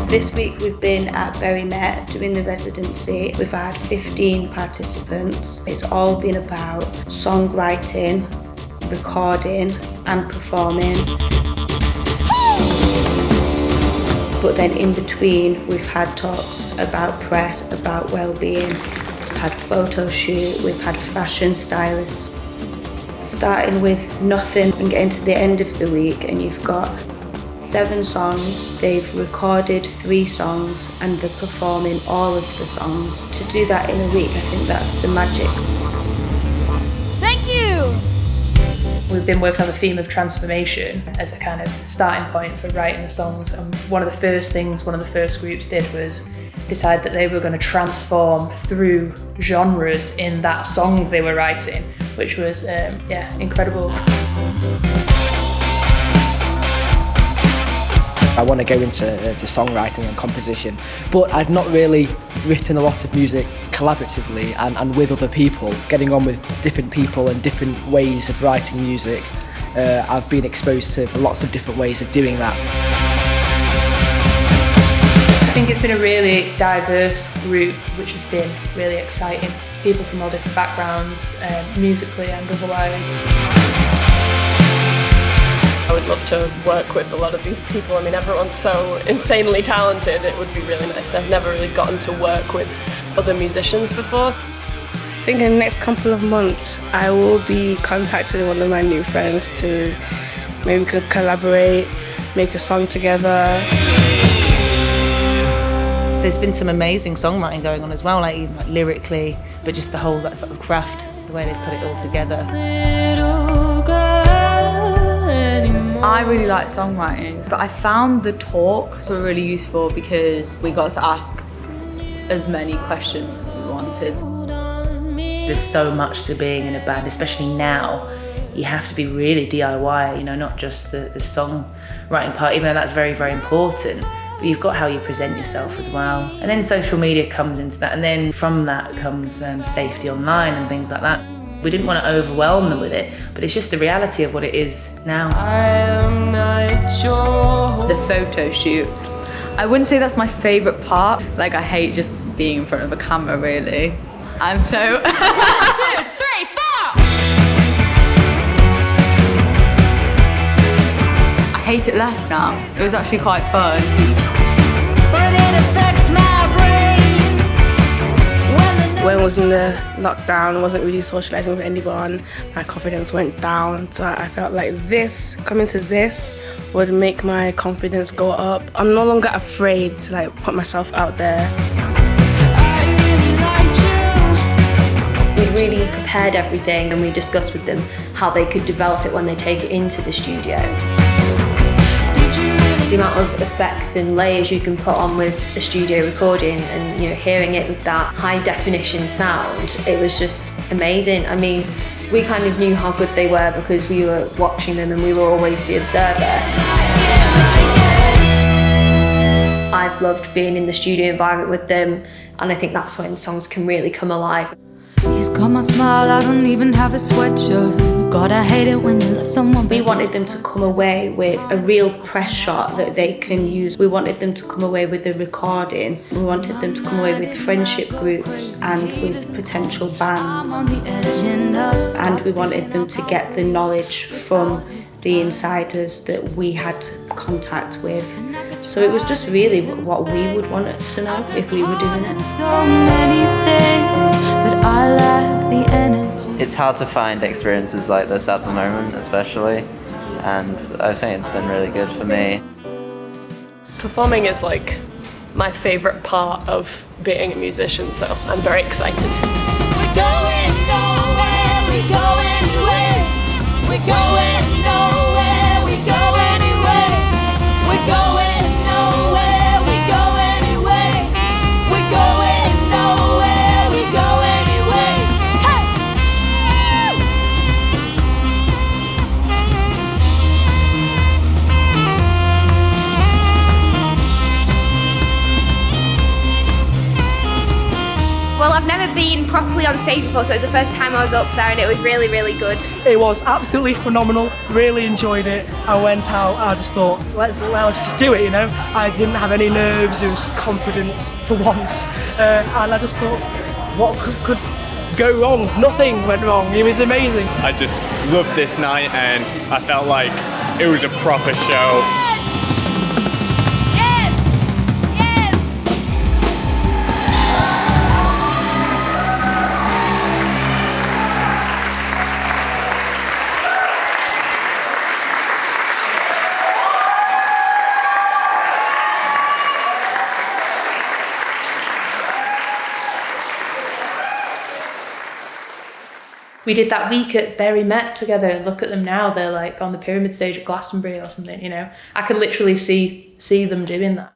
This week we've been at Bury Met doing the residency. We've had 15 participants. It's all been about songwriting, recording and performing. But then in between we've had talks about press, about well-being, we've had photo shoot, we've had fashion stylists. Starting with nothing and getting to the end of the week and you've got 7 songs, they've recorded 3 songs and they're performing all of the songs. To do that in a week, I think that's the magic. Thank you! We've been working on the theme of transformation as a kind of starting point for writing the songs, and one of the first things one of the first groups did was decide that they were going to transform through genres in that song they were writing, which was incredible. I want to go into songwriting and composition, but I'd not really written a lot of music collaboratively and with other people. Getting on with different people and different ways of writing music, I've been exposed to lots of different ways of doing that. I think it's been a really diverse group, which has been really exciting. People from all different backgrounds, musically and otherwise. I would love to work with a lot of these people. I mean, everyone's so insanely talented, it would be really nice. I've never really gotten to work with other musicians before. I think in the next couple of months, I will be contacting one of my new friends to maybe we could collaborate, make a song together. There's been some amazing songwriting going on as well, like even like lyrically, but just the whole that sort of craft, the way they've put it all together. I really like songwriting, but I found the talks were really useful because we got to ask as many questions as we wanted. There's so much to being in a band, especially now. You have to be really DIY, not just the songwriting part, even though that's very, very important. But you've got how you present yourself as well. And then social media comes into that, and then from that comes safety online and things like that. We didn't want to overwhelm them with it, but it's just the reality of what it is now. The photo shoot. I wouldn't say that's my favourite part. Like, I hate just being in front of a camera, really. And so... 1, 2, 3, 4! I hate it less now. It was actually quite fun. But it affects my brain. When I was in the lockdown, I wasn't really socialising with anyone. My confidence went down, so I felt like coming to this would make my confidence go up. I'm no longer afraid to put myself out there. We really prepared everything and we discussed with them how they could develop it when they take it into the studio. The amount of effects and layers you can put on with a studio recording and hearing it with that high definition sound, it was just amazing. I mean, we kind of knew how good they were because we were watching them and we were always the observer. I've loved being in the studio environment with them, and I think that's when songs can really come alive. He's got my smile, I don't even have a sweatshirt. God, I hate it when you love someone. We wanted them to come away with a real press shot that they can use. We wanted them to come away with a recording. We wanted them to come away with friendship groups and with potential bands. And we wanted them to get the knowledge from the insiders that we had contact with. So it was just really what we would want to know if we were doing it. So many things, but I lack the energy. It's hard to find experiences like this at the moment, especially, and I think it's been really good for me. Performing is my favourite part of being a musician, so I'm very excited. We're going nowhere, we go anywhere. We're going nowhere, we go anywhere. We're going nowhere, we go anywhere. We're going nowhere, we go anywhere. Hey! Well, I've never been properly on stage before, so it was the first time I was up there, and it was really, really good. It was absolutely phenomenal. Really enjoyed it. I went out. I just thought, let's just do it. You know, I didn't have any nerves. It was confidence for once, and I just thought, what could go wrong? Nothing went wrong. It was amazing. I just loved this night, and I felt like it was a proper show. We did that week at Bury Met together, and look at them now. They're like on the pyramid stage at Glastonbury or something, you know. I can literally see them doing that.